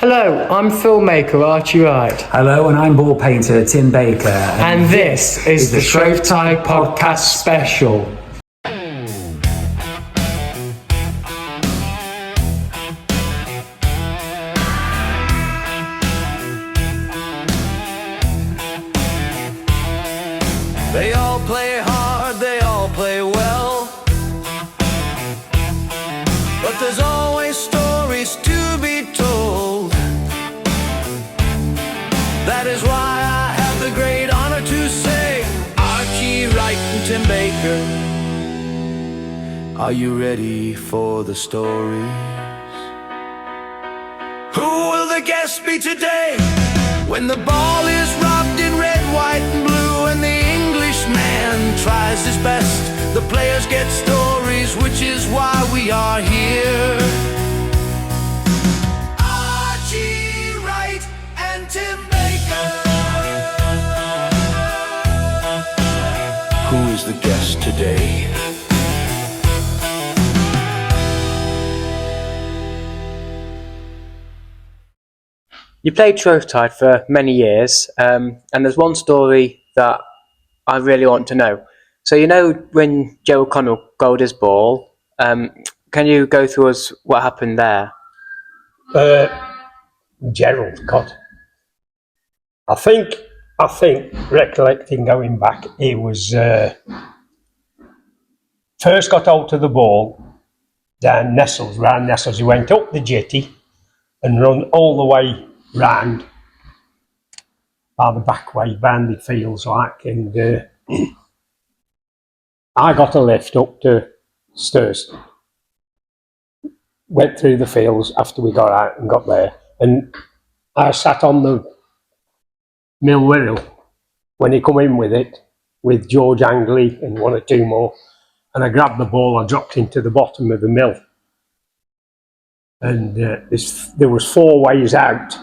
Hello, I'm filmmaker Archie Wright. Hello, and I'm ball painter Tim Baker. And this is the Shrove Tide Podcast Special. They all play hard, they all play well, but there's always stories to be told. That is why I have the great honor to say, Archie Wright and Tim Baker, are you ready for the stories? Who will the guest be today? When the ball is rocked in red, white and blue, and the man tries his best, the players get stories, which is why we are here. Archie Wright and Tim Baker. Who is the guest today? You played Shrove Tide for many years, and there's one story that I really want to know. So you know when Joe O'Connell goaled his ball, can you go through us what happened there? Gerald, God. I think, recollecting going back, he was first got hold of the ball round Nestles. He went up the jetty and run all the way round by the back way, round the fields like, and I got a lift up to Sturston, went through the fields after we got out and got there, and I sat on the mill wheel when he come in with it, with George Angley and one or two more, and I grabbed the ball, I dropped into the bottom of the mill, and there was 4 ways out,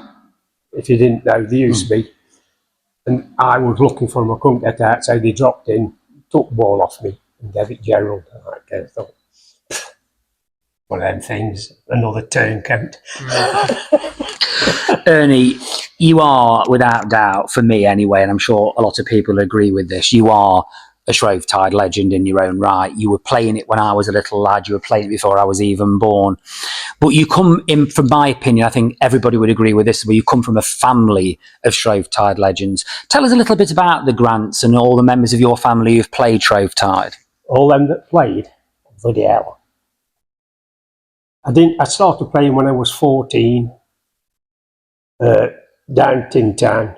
if you didn't know, there used to be. And I was looking for him, I couldn't get out, so they dropped in, took the ball off me and gave it Gerald. I thought, one of them things, another turn count. Ernie, you are, without doubt, for me anyway, and I'm sure a lot of people agree with this, you are a Shrove Tide legend in your own right. You were playing it when I was a little lad, you were playing it before I was even born. But you come in, from my opinion, I think everybody would agree with this, but you come from a family of Shrove Tide legends. Tell us a little bit about the Grants and all the members of your family who've played Shrove Tide. All them that played, bloody hell. I started playing when I was 14, down Tin Town,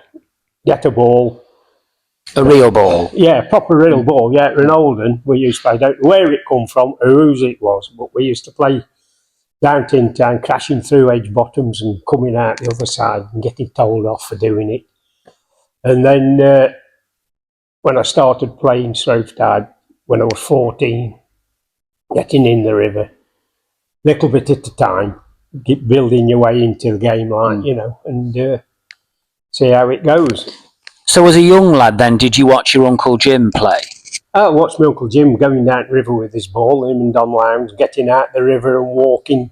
get a ball. A real ball? Yeah, proper real ball, yeah, Ronaldo. We used to play, I don't know where it come from or whose it was, but we used to play down Tin Town, crashing through edge bottoms and coming out the other side and getting told off for doing it. And then when I started playing Shrove Tide, when I was 14, getting in the river, little bit at a time, building your way into the game line, you know, and see how it goes. So as a young lad then, did you watch your Uncle Jim play? I watched my Uncle Jim going down the river with his ball, him and Don Lowndes, getting out the river and walking,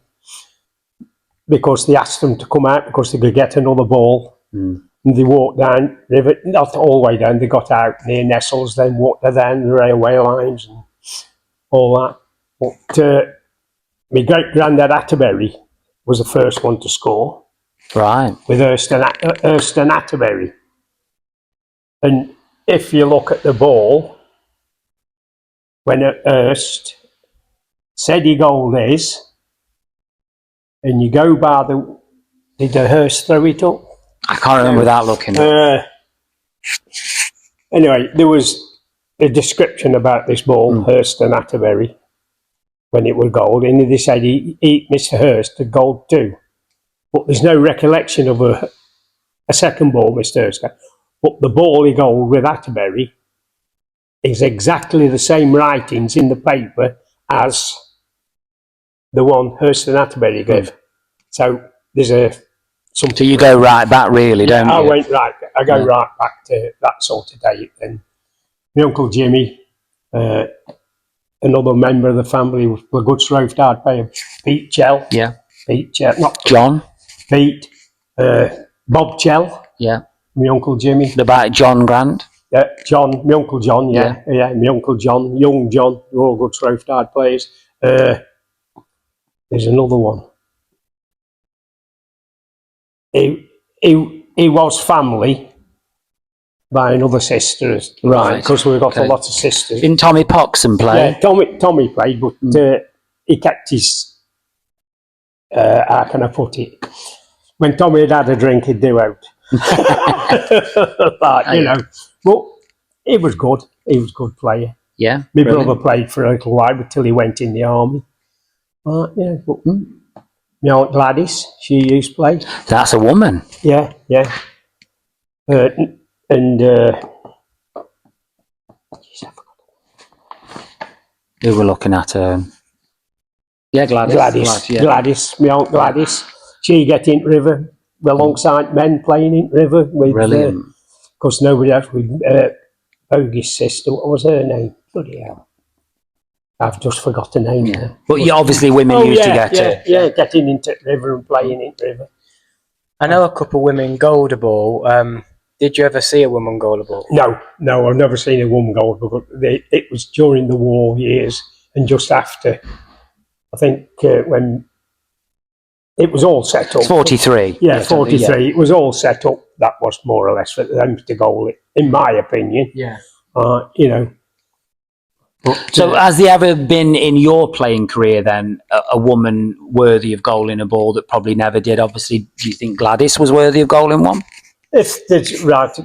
because they asked them to come out because they could get another ball. And they walked down the river, not all the way down, they got out near Nestles, then walked down the railway lines and all that. But my great-granddad Atterbury was the first one to score. Right. With Hurston Atterbury. And if you look at the ball, when Hurst said he goal is, and you go by did the Hurst throw it up? I can't remember without looking. Anyway, there was a description about this ball, Hurston Atterbury, when it was goal, and they said Mr. Hurst had goal too. But there's no recollection of a second ball, Mr. Hurst. But the ball he goaled with Atterbury is exactly the same writings in the paper as the one Hurston Atterbury gave. So there's something. So you go right back, really, don't you? I go right back to that sort of date. And my Uncle Jimmy, another member of the family, was a good Shrove Tide player, Pete Chell. Yeah. Pete Chell, not John. Pete. Bob Chell, Yeah. my Uncle Jimmy. About John Grant. John, my Uncle John, yeah, my Uncle John, young John, they're all good Shrove Tide players. There's another one. He was family by another sister, right? Because we've got a lot of sisters. Didn't Tommy Poxon play? Yeah, Tommy played, but he kept his. How can I put it? When Tommy had a drink, he'd do out. But, you know, but he was good. He was a good player. Yeah. My brother played for a little while until he went in the army. Yeah, but my Aunt Gladys, she used to play. That's a woman. Yeah. Who we're looking at? Yeah, Gladys. Gladys, my Aunt Gladys. She get in river alongside men playing in river with. Brilliant. Because nobody else with Bogey's sister. What was her name? Bloody hell. I've just forgot the name now. But obviously women used to get it. Yeah, getting into river and playing in river. I know a couple of women goal the ball. Did you ever see a woman goal the ball? No, I've never seen a woman goal, but it was during the war years and just after. I think when it was all set up. 43. Yeah, 43. Yeah. It was all set up. That was more or less for them to goal it, in my opinion. Yeah. You know. But, so has there ever been in your playing career then a woman worthy of goaling a ball that probably never did? Obviously, do you think Gladys was worthy of goaling one? If there's right,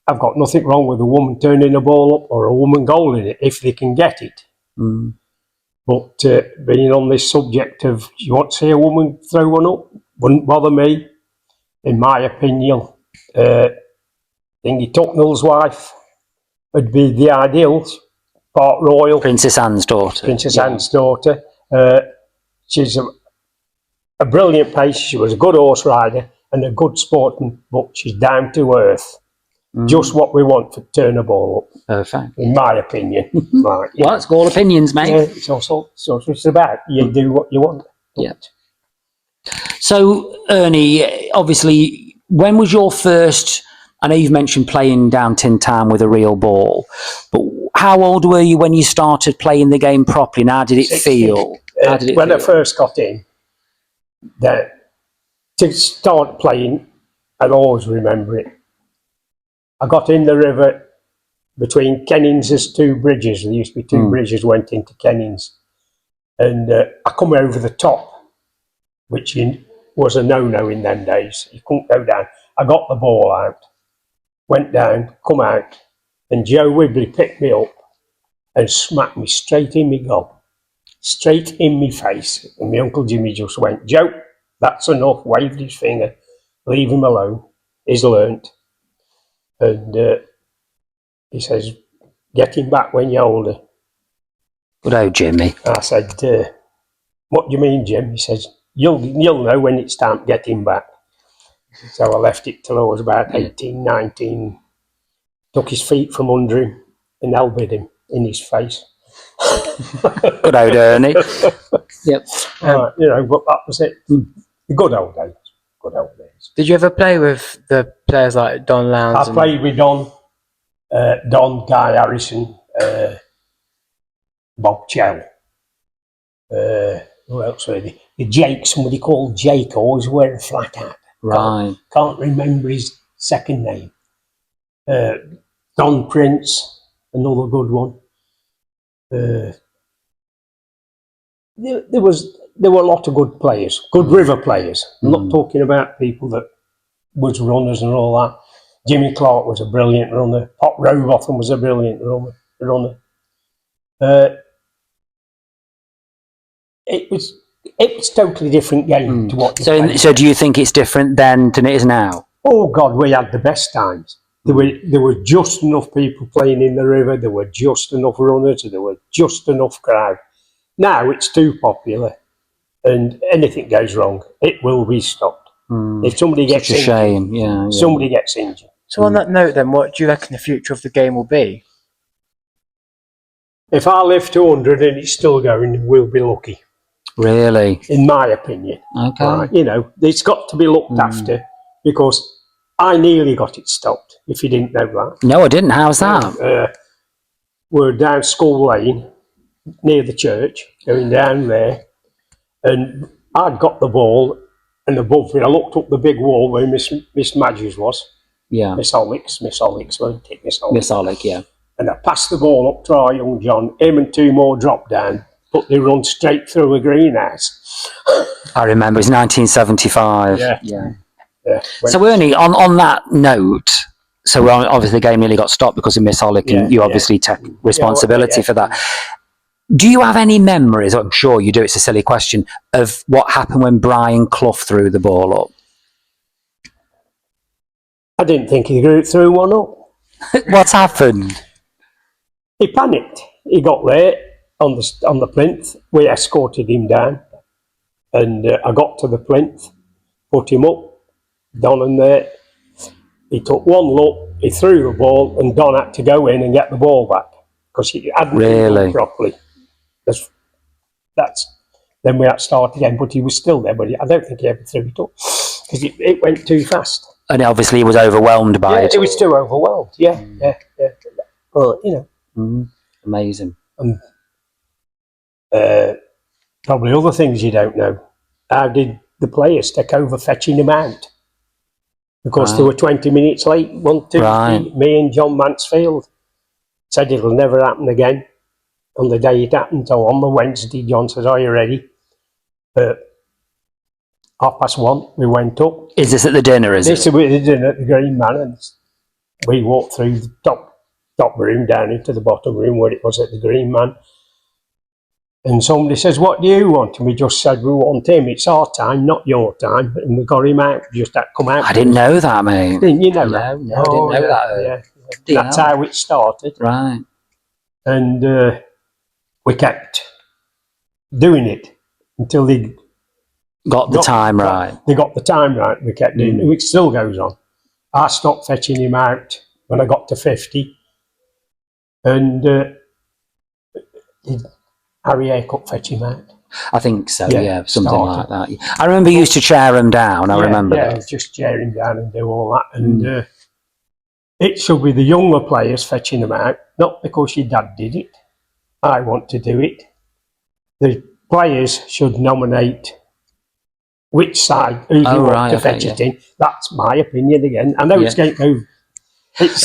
I've got nothing wrong with a woman turning a ball up or a woman goaling it if they can get it. But being on this subject of you want to see a woman throw one up, wouldn't bother me. In my opinion, Thingy Tucknell's wife would be the ideal. Part Royal. Princess Anne's daughter. Princess Anne's daughter. She's a brilliant pace. She was a good horse rider and a good sportsman, but she's down to earth. Just what we want to turn a ball up. Perfect. In my opinion. Well, it's all opinions, mate. Yeah, it's also what it's about. You do what you want. Yeah. So, Ernie, obviously, when was your first... I know you've mentioned playing down Tin Town with a real ball, but how old were you when you started playing the game properly, and how did it 16. feel? When I first got in, to start playing, I'll always remember it. I got in the river between Kennings' two bridges. There used to be two bridges went into Kennings. And I come over the top, which was a no-no in them days. You couldn't go down. I got the ball out, went down, come out, and Joe Wibley picked me up and smacked me straight in my goal, straight in my face. And my Uncle Jimmy just went, "Joe, that's enough," waved his finger, "leave him alone, he's learnt." And he says, "Get him back when you're older." Good old Jimmy. I said, "What do you mean, Jim?" He says, You'll know when it's time to get him back." So I left it till I was about 18, 19, took his feet from under him and elbowed him in his face. Good old Ernie. Yep. You know, but that was it. The good old days. Good old days. Did you ever play with the players like Don Lowndes? I played with Don, Guy Harrison, Bob Chell. Who else really? The Jake, somebody called Jake, always wear a flat hat. Right. Can't remember his second name. Don Prince, another good one. There were a lot of good players, good river players. I'm not talking about people that was runners and all that. Jimmy Clark was a brilliant runner. Pop Robotham was a brilliant runner. It was totally different game to what. So do you think it's different then than it is now? Oh God, we had the best times. There were just enough people playing in the river. There were just enough runners. There were just enough crowd. Now it's too popular, and anything goes wrong, it will be stopped. If somebody gets Such a shame. Yeah. somebody gets injured. So on that note, then, what do you reckon the future of the game will be? If I live to 100 and it's still going, we'll be lucky. Really? In my opinion. Okay. You know, it's got to be looked after. because I nearly got it stopped, if you didn't know that. No, I didn't. How's that? We're down School Lane, near the church, going down there, and I'd got the ball, and above me, I looked up the big wall where Miss Madges was. Yeah. Miss Olix, wasn't it? Miss Olix. Miss Olic, yeah. And I passed the ball up to our young John. Him and two more dropped down, but they run straight through a greenhouse. I remember. It's 1975. Yeah. So, Ernie, on that note, so obviously the game nearly got stopped because of Miss Olic, and you obviously take responsibility for that. Do you have any memories, I'm sure you do, it's a silly question, of what happened when Brian Clough threw the ball up? I didn't think he threw one up. What happened? He panicked. He got there on the plinth. We escorted him down, and I got to the plinth, put him up, Don in there. He took one look, he threw the ball, and Don had to go in and get the ball back because he hadn't done properly. Then we had to start again, but he was still there. But I don't think he ever threw it up because it went too fast. And obviously he was overwhelmed by it. He was too overwhelmed. Yeah. Well, Amazing. Probably other things you don't know. How did the players take over fetching him out? Because they were 20 minutes late. 1, 2, 3. Me and John Mansfield said it'll never happen again. On the day it happened, so on the Wednesday, John says, "Are you ready?" 1:30, we went up. Is this at the dinner, This was the dinner at the Green Man, and we walked through the top room down into the bottom room where it was at the Green Man. And somebody says, "What do you want?" And we just said, "We want him. It's our time, not your time." And we got him out. Just had to come out. I didn't know that, mate. Didn't you know that? No, I didn't know that. Yeah. That's how it started. Right. And we kept doing it until they got the time right. They got the time right. We kept doing it. It still goes on. I stopped fetching him out when I got to 50. And Harry Haycock fetch him out. I think so, something like that. I remember you used to chair him down, I remember that. Just chair him down and do all that. And it should be the younger players fetching them out, not because your dad did it. I want to do it. The players should nominate which side, who they want to fetch it in. That's my opinion again. I know it's going to go...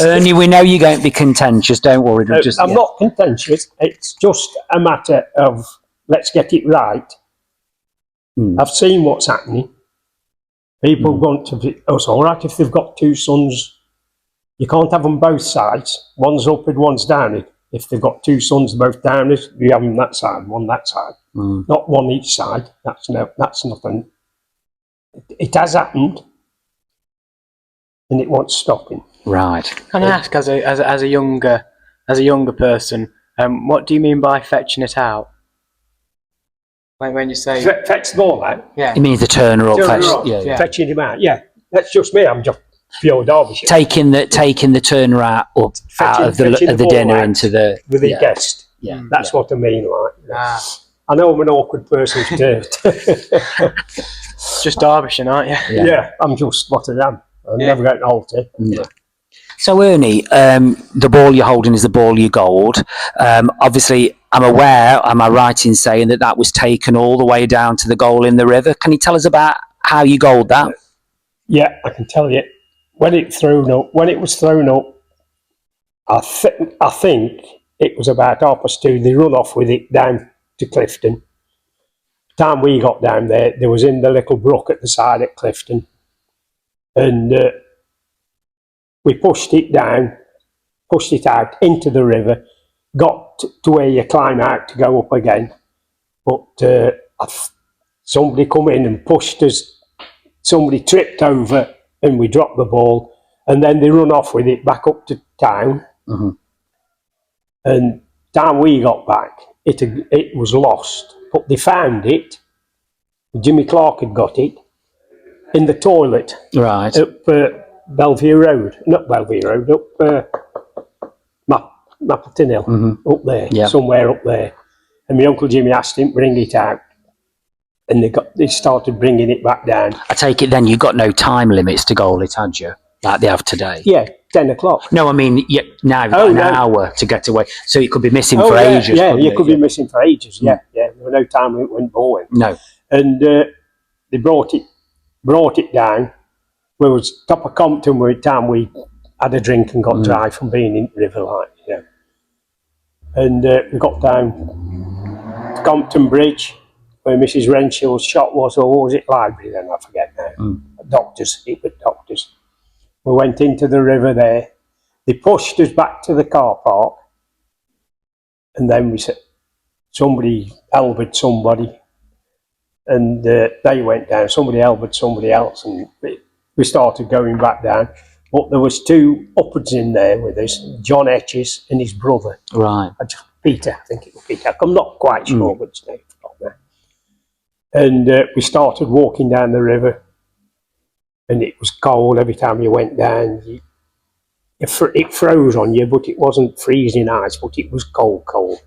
Ernie, we know you're going to be contentious, don't worry. I'm not contentious. It's just a matter of let's get it right. I've seen what's happening. People want to be... Oh, it's all right if they've got two sons. You can't have them both sides. One's up and one's down. If they've got two sons both downers, you have them that side, one that side. Not one each side. That's nothing. It has happened, and it wants stopping. Right. Can I ask, as a younger person, what do you mean by fetching it out? When you say fetch the ball out, it means the turner up, fetching him out. Yeah, that's just me. I'm just pure Derbyshire. Taking the turner out of the dinner into the with the guest. Yeah, that's what I mean. Like, I know I'm an awkward person to do. Just Derbyshire, aren't you? Yeah, I'm just what I am. I'm never going to alter. Yeah. So Ernie, the ball you're holding is the ball you gold. Obviously, I'm aware, am I right in saying that was taken all the way down to the goal in the river? Can you tell us about how you gold that? Yeah, I can tell you. When it was thrown up, I think it was about 2:30. They run off with it down to Clifton. The time we got down there was in the little brook at the side at Clifton. And we pushed it out into the river, got to where you climb out to go up again. But somebody come in and pushed us. Somebody tripped over and we dropped the ball. And then they run off with it back up to town. And time we got back, it was lost. But they found it. Jimmy Clark had got it in the toilet. Right. Up Bellevue Road. Not Bellevue Road, up Mapleton Hill. Up there, somewhere up there. And my Uncle Jimmy asked him to bring it out. and they started bringing it back down. I take it then you got no time limits to goal it, had you? Like they have today? Yeah, 10 o'clock. No, I mean, now you've got an hour to get away. So you could be missing for yeah, ages. Yeah, you it? could be missing for ages. Yeah, yeah. There was no time limit when bowling. No. And they brought it down. We was top of Compton by the time we had a drink and got dry from being in the river, like, you know. And we got down to Compton Bridge, where Mrs. Renshaw's shop was, or was it library then? I forget now. Doctors, it was doctors. We went into the river there. They pushed us back to the car park, and then we said somebody elbowed somebody, and they went down. Somebody elbowed somebody else, and we started going back down. But there was two upwards in there with us, John Etches and his brother. Right. Peter, I think it was Peter. I'm not quite sure which name. And we started walking down the river, and it was cold every time you went down. It froze on you, but it wasn't freezing ice, but it was cold.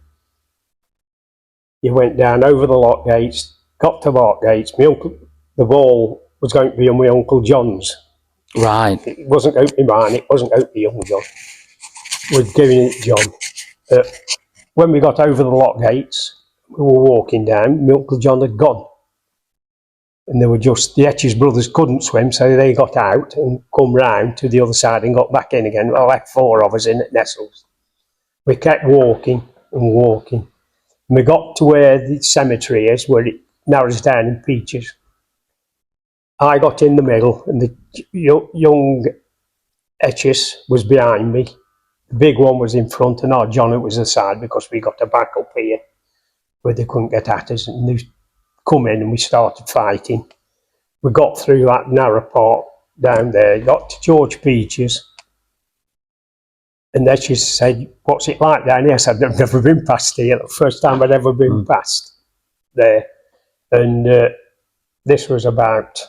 You went down over the lock gates, got to lock gates. The ball was going to be on my Uncle John's. Right. It wasn't going to be mine, it wasn't going to be Uncle John. We're giving it John. When we got over the lock gates, we were walking down, my Uncle John had gone. And they were just, the Etches brothers couldn't swim, so they got out and come round to the other side and got back in again. Well, like 4 of us in at Nestles. We kept walking and walking. And we got to where the cemetery is, where it narrows down in Peaches. I got in the middle, and the young Etches was behind me. The big one was in front, and our John was the side, because we got a back up here where they couldn't get at us. And they come in and we started fighting. We got through that narrow part down there, got to George Peaches, and Etches said, "What's it like down here?" I said, "I've never been past here. The first time I'd ever been past there." And this was about,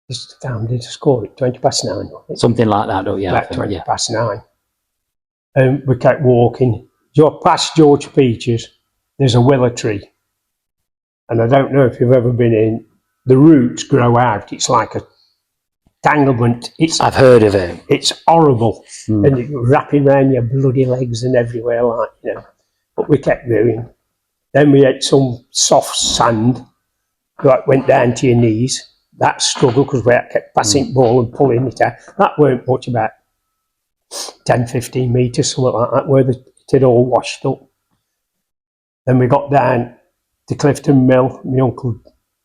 this time did I score it? 20 past 9. Something like that, don't you? About 20 past 9. And we kept walking. Past George Peaches, there's a willow tree. And I don't know if you've ever been in, the roots grow out. It's like a tanglement. I've heard of it. It's horrible. And you're wrapping around your bloody legs and everywhere, like, you know. But we kept going. Then we had some soft sand that went down to your knees. That struggled, because we kept passing the ball and pulling it out. That weren't much, about 10, 15 metres, something like that, where it had all washed up. Then we got down to Clifton Mill.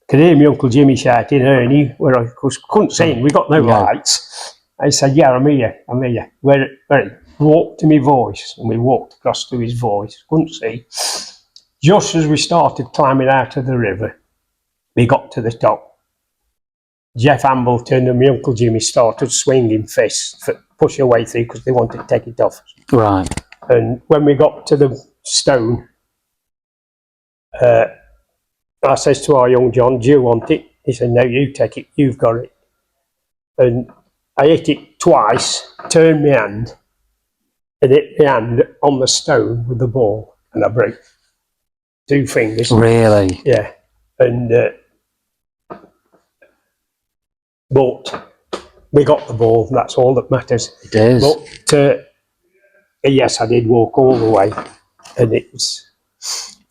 Could hear my Uncle Jimmy shouting, "Ernie," where I couldn't see him. We got no lights. I said, "Yeah, I'm here. Where? Walk to my voice." And we walked across to his voice. Couldn't see. Just as we started climbing out of the river, we got to the top. Jeff Ambleton and my Uncle Jimmy started swinging fists to push our way through, because they wanted to take it off. Right. And when we got to the stone, I says to our young John, "Do you want it?" He said, "No, you take it, you've got it." And I hit it twice, turned my hand, and hit my hand on the stone with the ball, and I broke 2 fingers. Really? Yeah. And but we got the ball, that's all that matters. It is. But yes, I did walk all the way, and it was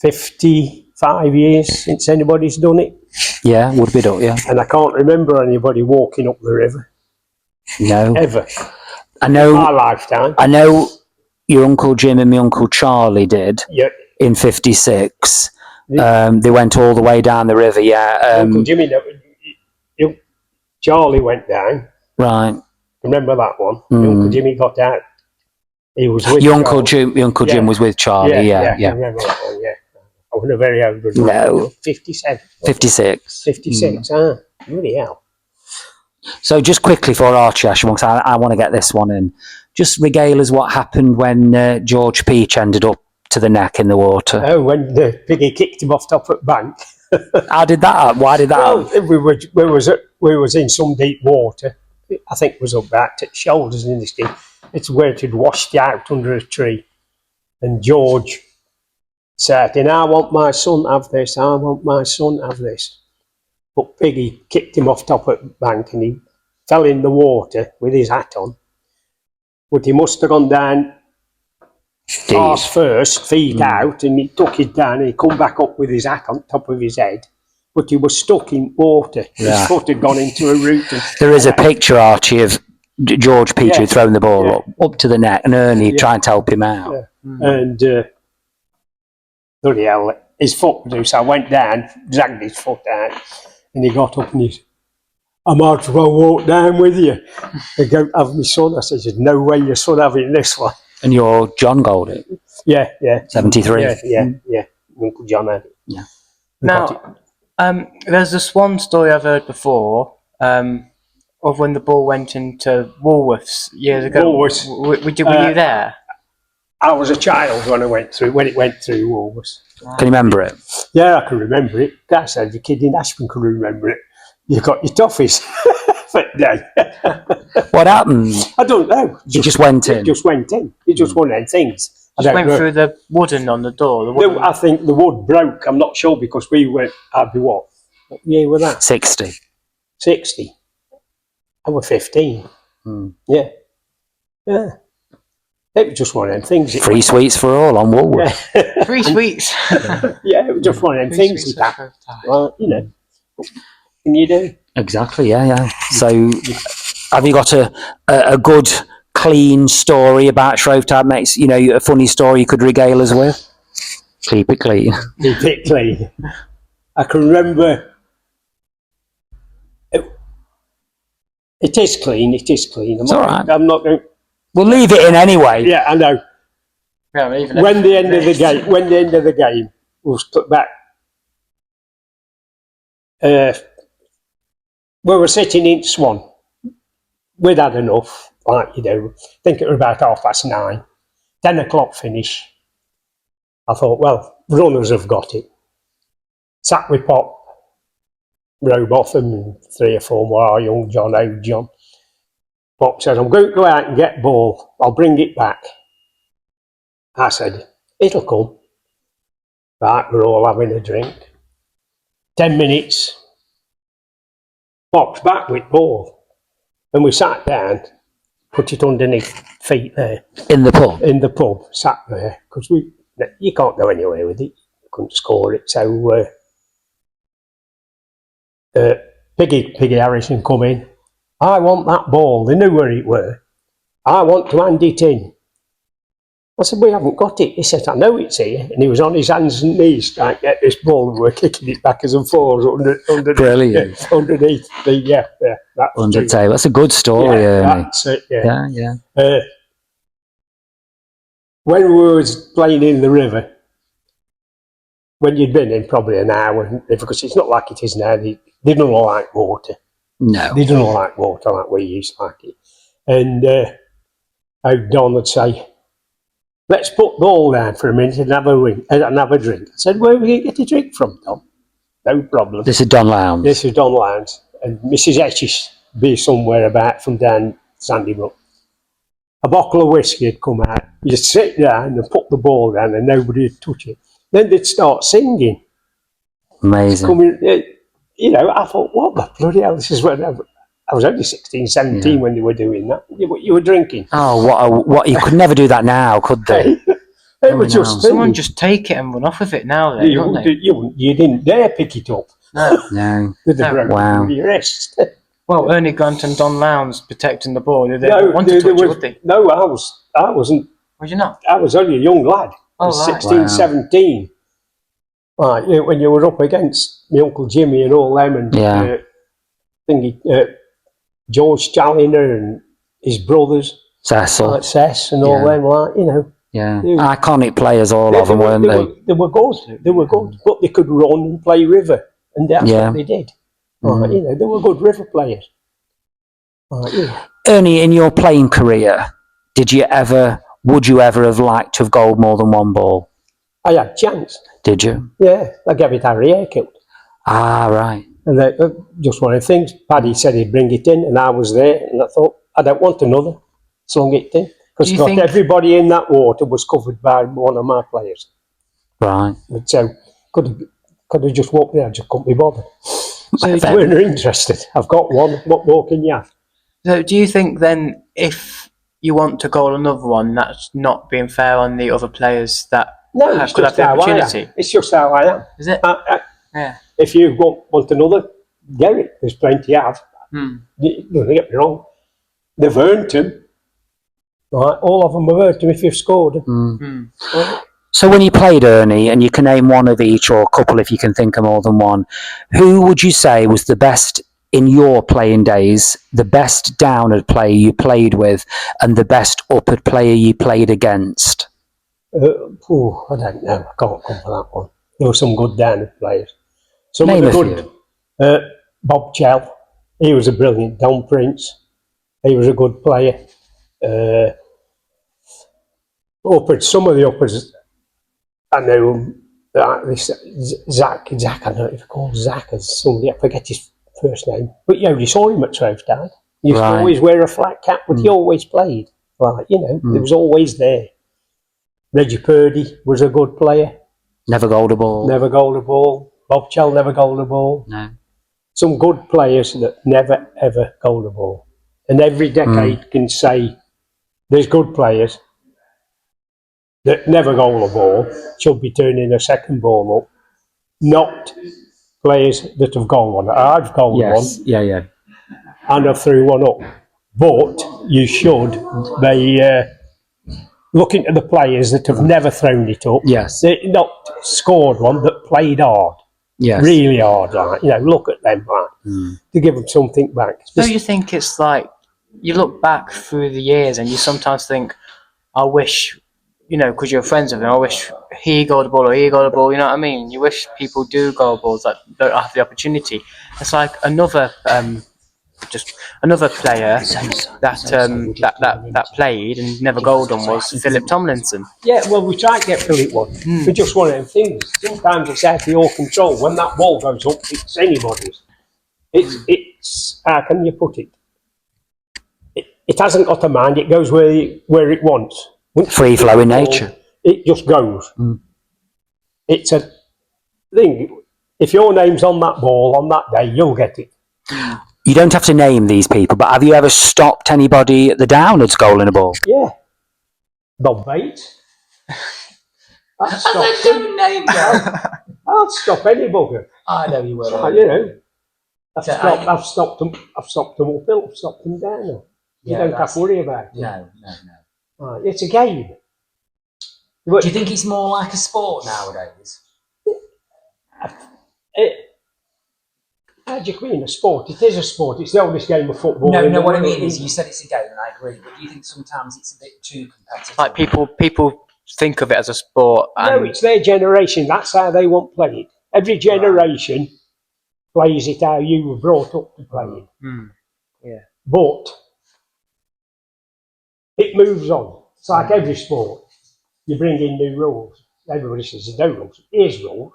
55 years since anybody's done it. Yeah, would be done, yeah. And I can't remember anybody walking up the river. No. Ever. I know. In my lifetime. I know your Uncle Jim and my Uncle Charlie did. Yeah. In 56. They went all the way down the river, yeah. Uncle Jimmy, Charlie went down. Right. Remember that one? Uncle Jimmy got out. He was with your Uncle Jim was with Charlie, yeah. I remember that one, yeah. I was a very old one. No. 57. 56. 56, really hell. So just quickly for Archie, because I want to get this one in, just regale us what happened when George Peach ended up to the neck in the water. Oh, when the piggy kicked him off top of the bank. How did that happen? Why did that happen? We was in some deep water. I think it was up back to shoulders in this deep. It's where it had washed out under a tree. And George saying, I want my son to have this, I want my son to have this. But Piggy kicked him off top of the bank and he fell in the water with his hat on. But he must have gone down arse first, feet out, and he took it down and he come back up with his hat on top of his head. But he was stuck in water. His foot had gone into a root. There is a picture, Archie, of George Petrie throwing the ball up to the net and Ernie trying to help him out. And bloody hell, his foot was loose. I went down, dragged his foot out, and he got up and he said, I might as well walk down with you and go have my son. I said, there's no way your son having this one. And you're John Goldie? Yeah. 73? Yeah. Uncle John had it. Yeah. Now, there's this one story I've heard before of when the ball went into Woolworths years ago. Woolworths. Were you there? I was a child when it went through Woolworths. Can you remember it? Yeah, I can remember it. I said the kid in Ashburn could remember it. You got your toffees for the day. What happened? I don't know. It just went in? It just went in. It just one of them things. Just went through the wooden on the door. I think the wood broke. I'm not sure because we went, I'd be what year was that? 60. 60. I was 15. Yeah. It was just one of them things. Free sweets for all on Woolworths. Yeah. Free sweets. Yeah, it was just one of them things. Well, you know, what can you do? Exactly, yeah. So, have you got a good, clean story about Shrove Tide, mates? You know, a funny story you could regale us with? Keep it clean. Keep it clean. I can remember. It is clean. It is clean. It's all right. I'm not going. We'll leave it in anyway. Yeah, I know. Yeah, even when the end of the game was put back, we were sitting in Swan. We'd had enough, like you do. I think it was about 9:30. 10 o'clock finish. I thought, well, runners have got it. Sat with Pop, Rowbotham, and 3 or 4 more, our young John, old John. Pop said, I'm going to go out and get ball. I'll bring it back. I said, it'll come. Right, we're all having a drink. 10 minutes. Pop's back with ball. And we sat down, put it underneath feet there. In the pub? In the pub, sat there. Because you can't go anywhere with it. You couldn't score it. So Piggy Harrison come in. I want that ball. They knew where it were. I want to hand it in. I said, we haven't got it. He said, I know it's here. And he was on his hands and knees trying to get this ball and we're kicking it backwards and forwards underneath. Brilliant. Underneath the, Under the table. That's a good story, Ernie. That's it, Yeah. When we was playing in the river, when you'd been in probably an hour, because it's not like it is now, they don't like water. No. They don't like water like we used to like it. And Don would say, let's put the ball down for a minute and have a drink. I said, where are we going to get a drink from, Don? No problem. This is Don Lowndes. This is Don Lowndes. And Mrs. Etches be somewhere about from down Sandybrook. A bottle of whiskey had come out. You'd sit down and put the ball down and nobody would touch it. Then they'd start singing. Amazing. You know, I thought, what the bloody hell? This is when I was only 16, 17 when they were doing that. You were drinking. Oh, what! You could never do that now, could they? It was just someone just take it and run off with it now. Then, you didn't dare pick it up. No. Wow. Your wrist. Well, Ernie Grant and Don Lowndes protecting the ball. They wanted to touch it, would they? No, I wasn't. Was you not? I was only a young lad. I was 16, 17. Right, when you were up against my Uncle Jimmy and all them, and George Challoner and his brothers, Cecil, Cess and all them, like, you know. Yeah, iconic players, all of them, weren't they? They were good. They were good, but they could run and play river, and that's what they did. Right, you know, they were good river players. Right, Ernie, in your playing career, would you ever have liked to have goaled more than one ball? I had a chance. Did you? Yeah, I gave it Harry Airkilt. Ah, right. And just one of the things, Paddy said he'd bring it in, and I was there, and I thought, I don't want another. Slung it in. Because everybody in that water was covered by one of my players. Right. But so could have just walked there. I just couldn't be bothered. So, They weren't interested. I've got one. What more can you have? so do you think then, if you want to goal another one, that's not being fair on the other players that No, it's could have just the how I opportunity? am. It's just how I am. Is it? Yeah. If you want another, get it. There's plenty you have. Don't get me wrong. They've earned them. Right? All of them have earned them if you've scored them. Right? So when you played, Ernie, and you can name one of each or a couple if you can think of more than one, who would you say was the best in your playing days, the best downward player you played with, and the best upward player you played against? I don't know. I can't come for that one. There were some good downward players. Some Name of the a good. few. Bob Chell. He was a brilliant. Don Prince. He was a good player. Uppers. Some of the uppers. I know this Zach. I don't know if he called Zach as somebody. I forget his first name. But yeah, you saw him at Shrove Tide. He used to always wear a flat cap, but he always played. Like, you know, he was always there. Reggie Purdy was a good player. Never gold a ball. Never gold a ball. Bob Chell never gold a ball. No. Some good players that never ever gold a ball. And every decade can say there's good players that never goal a ball, should be turning a second ball up, not players that have goal one. I've goaled one Yeah. and I've threw one up. But you should be looking at the players that have never thrown it up. Yes. They're not scored one, that played hard. Yes. Really hard, like, you know, look at them, right, to give them something back. So you think it's like, you look back through the years and you sometimes think, I wish, you know, because you're friends with him, I wish he got a ball or he got a ball, you know what I mean? You wish people do goal balls that don't have the opportunity. It's like another player that played and never goaled on was Philip Tomlinson. Yeah, well, we tried to get Philip one. We just one of them things. Sometimes it's out of your control. When that ball goes up, it's anybody's. It's how can you put it? It hasn't got a mind. It goes where it wants. Free flowing nature. It just goes. It's a thing. If your name's on that ball on that day, you'll get it. You don't have to name these people, but have you ever stopped anybody at the downwards goal in a ball? Yeah. Bob Bates. I'd stop him. I'll stop any bugger. I know you will. You know, I've stopped them uphill, I've stopped them down. You don't have to worry about it. No. Right, it's a game. Do you think it's more like a sport nowadays? How do you mean a sport? It is a sport. It's the oldest game of football. No, what I mean is, you said it's a game, and I agree, but do you think sometimes it's a bit too competitive? Like people think of it as a sport. And no, it's their generation. That's how they want played. Every generation plays it how you were brought up to play it. Yeah. But it moves on. It's like every sport. You bring in new rules. Everybody says there's no rules. Here's rules.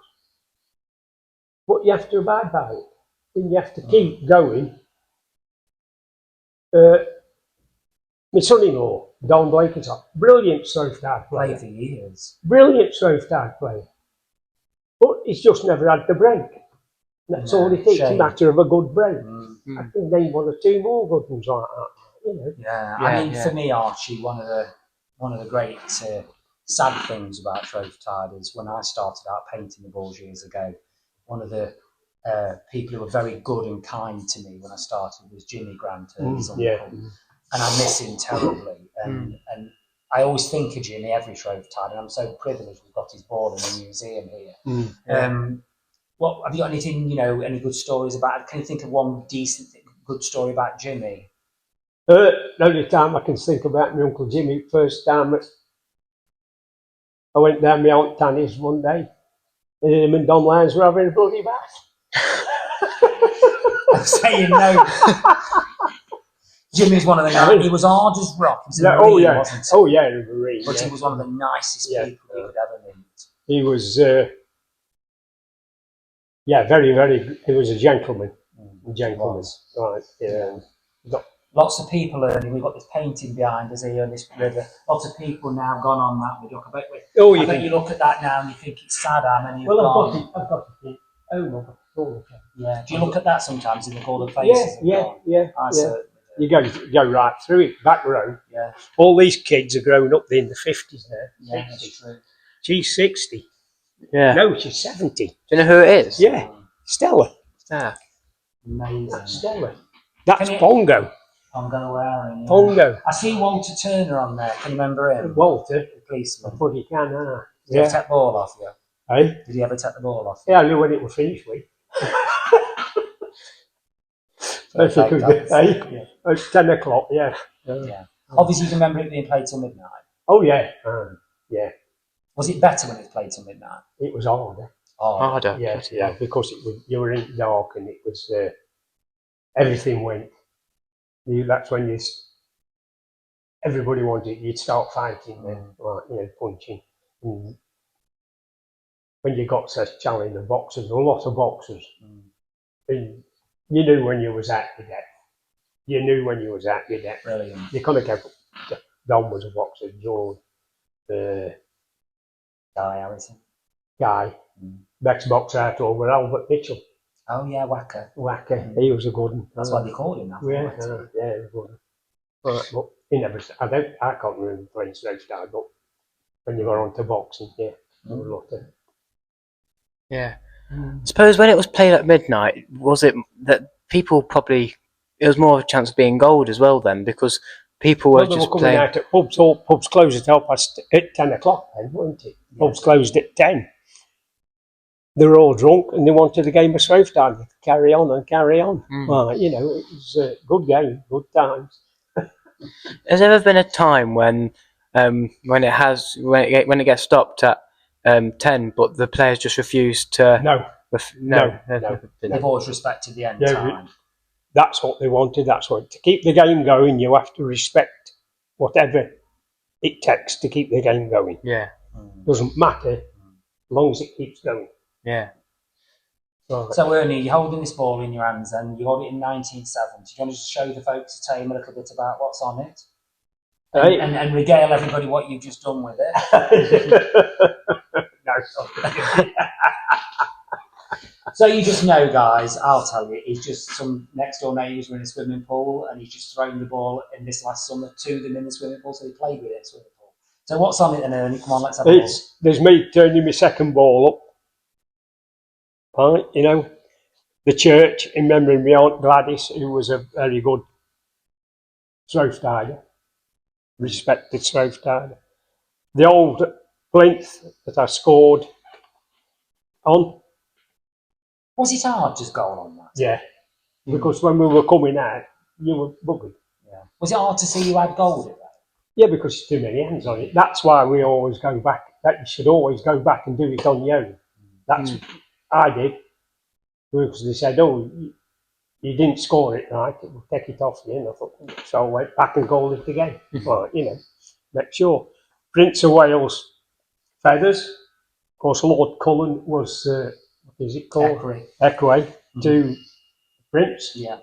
But you have to abide by it. And you have to keep going. My son-in-law, Don Blakenstock, brilliant Shrove Tide player. For years. Brilliant Shrove Tide player. But he's just never had the break. That's all it is. It's a matter of a good break. I can name one or two more good ones like that. You know. Yeah, I mean, for me, Archie, one of the great sad things about Shrove Tide is when I started out painting the balls years ago, one of the people who were very good and kind to me when I started was Jimmy Grant, his uncle, and I miss him terribly. And I always think of Jimmy every Shrove Tide, and I'm so privileged we've got his ball in the museum here. What have you got anything, any good stories about? Can you think of one good story about Jimmy? The only time I can think about my Uncle Jimmy, first time I went down my Aunt Tanny's one day, and him and Don Lyons were having a bloody bath. I'm saying no. Jimmy's one of the he was hard as rock. He was a Marine, wasn't he? Oh yeah, he was a Marine. But he was one of the nicest people you could ever meet. He was, very, very. He was a gentleman. Right? Yeah. Lots of people, Ernie, we've got this painting behind us here, this river. Lots of people now gone on that with. I bet you look at that now and you think it's sad how many have gone. I've got it. Oh, yeah. Do you look at that sometimes in the golden faces? Yeah. I certainly do. You go right through it, back row. Yeah. All these kids are grown up in the 50s now. Yeah, that's true. She's 60. Yeah. No, she's 70. Do you know who it is? Yeah. Stella. Yeah. Amazing. That's Stella. That's Can you- Pongo. Pongo wearing. Yeah. Pongo. I see Walter Turner on there. Can you remember him? Walter. The policeman. But he can, Did he ever take the ball off you? Hey? Did he ever take the ball off? Yeah, I knew when it was finished with. Perfect Basically, dance. hey? At 10 o'clock, yeah. Yeah. Obviously, you can remember it being played till midnight. Oh, yeah. Yeah. Was it better when it was played till midnight? It was harder. Oh, Harder. Yeah, because you were in the dark and it was, everything went. That's when everybody wanted, you'd start fighting then, like, punching. And when you got to challenge the boxers, a lot of boxers, and you knew when you was at your depth. You knew when you was at your depth. brilliant. You kind of kept, Don was a boxer, George, Guy Harrison. Guy, next boxer out over Albert Mitchell, Oh, yeah, Wacker. Wacker, he was a good one. That's why they called him that. Yeah, wasn't he was a good one. But he never, I can't remember playing snow star, but when you got on to boxing, yeah, there was a lot of. Yeah. I suppose when it was played at midnight, was it that people probably, it was more of a chance of being gold as well then, because people were They just coming playing. out at pubs. All pubs closed at 10 o'clock then, weren't it? Yeah. Pubs closed at 10. They were all drunk and they wanted a game of Shrove time to carry on and carry on. Well, it was a good game, good times. Has there ever been a time when it gets stopped at 10, but the players just refuse to? No, No. They've always respected the end Yeah, time. that's what they wanted. That's what, to keep the game going, you have to respect whatever it takes to keep the game going. Yeah. Doesn't matter, as long as it keeps going. Yeah. So, Ernie, you're holding this ball in your hands and you hold it in 1970. Do you want to just show the folks at home a little bit about what's on it? Hey. And regale everybody what you've just done with it. No, sorry. So you just know, guys, I'll tell you, he's just some next door neighbours were in a swimming pool and he's just thrown the ball in this last summer to them in the swimming pool, so he played with it in the swimming pool. So what's on it then, Ernie? Come on, let's have a look. There's me turning my second ball up. Right, the church, in memory of my Aunt Gladys, who was a very good Shrove tider, respected Shrove tider. The old plinth that I scored on, Was it hard just going on that? yeah, because when we were coming out, you were buggered. Yeah. Was it hard to see you had gold at that? Yeah, because there's too many hands on it. That's why we always go back. That you should always go back and do it on your own. That's I did. Because they said, "Oh, you didn't score it right. We'll take it off you." And I thought, so I went back and goaled it again. Well, make sure. Prince of Wales feathers. Of course, Lord Cullen was what is it called? Equerry to Prince. Yeah.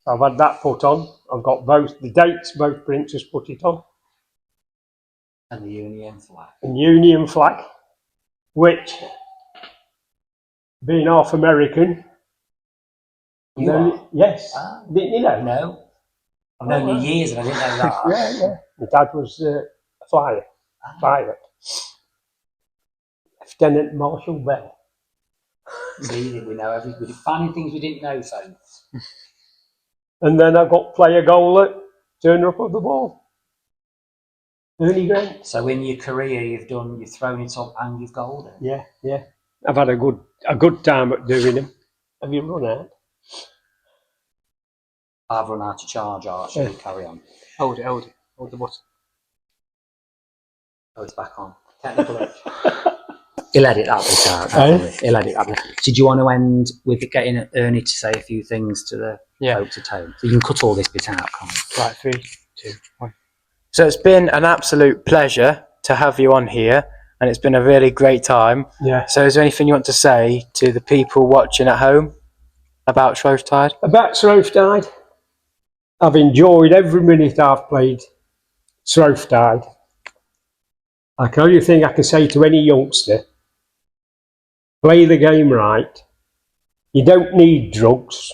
I've had that put on. I've got both the dates. Both princes put it on. And the Union flag. And Union flag, which, being half American, You are? yes, didn't you know? No. I've known you years and I didn't know that. Yeah. My dad was a flyer, pilot. Lieutenant Marshal Bell. See, we know everything. We're finding things we didn't know, folks. And then I got player goaler, turner up of the ball. Ernie Grant. So in your career, you've thrown it up and you've goaled it. Yeah. I've had a good time at doing them. Have you run out? I've run out of charge, Archie. Yeah. Carry on. Hold it. Hold the button. Oh, it's back on. Technical edge. He'll edit that bit out. He'll edit that bit. So do you want to end with getting Ernie to say a few things to the folks at home? So you can cut all this bit out, can't you? Right, 3, 2, 1. So it's been an absolute pleasure to have you on here, and it's been a really great time. Yeah. So is there anything you want to say to the people watching at home about Shrovetide? About Shrovetide? I've enjoyed every minute I've played Shrove Tide. I can only think I can say to any youngster, play the game right. You don't need drugs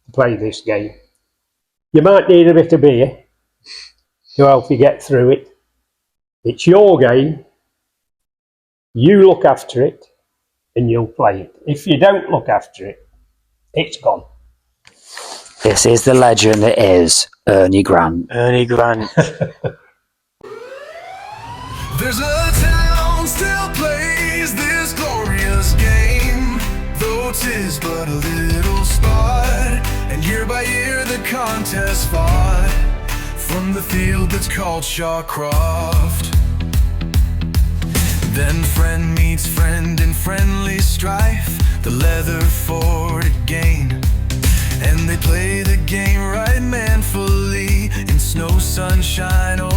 to play this game. You might need a bit of beer to help you get through it. It's your game. You look after it and you'll play it. If you don't look after it, it's gone. This is the legend that is Ernie Grant. Ernie Grant. There's a town still plays this glorious game, though 'tis but a little spot, and year by year the contest fought from the field that's called Shawcroft. Then friend meets friend in friendly strife, the leather fort again, and they play the game right manfully in snow, sunshine, or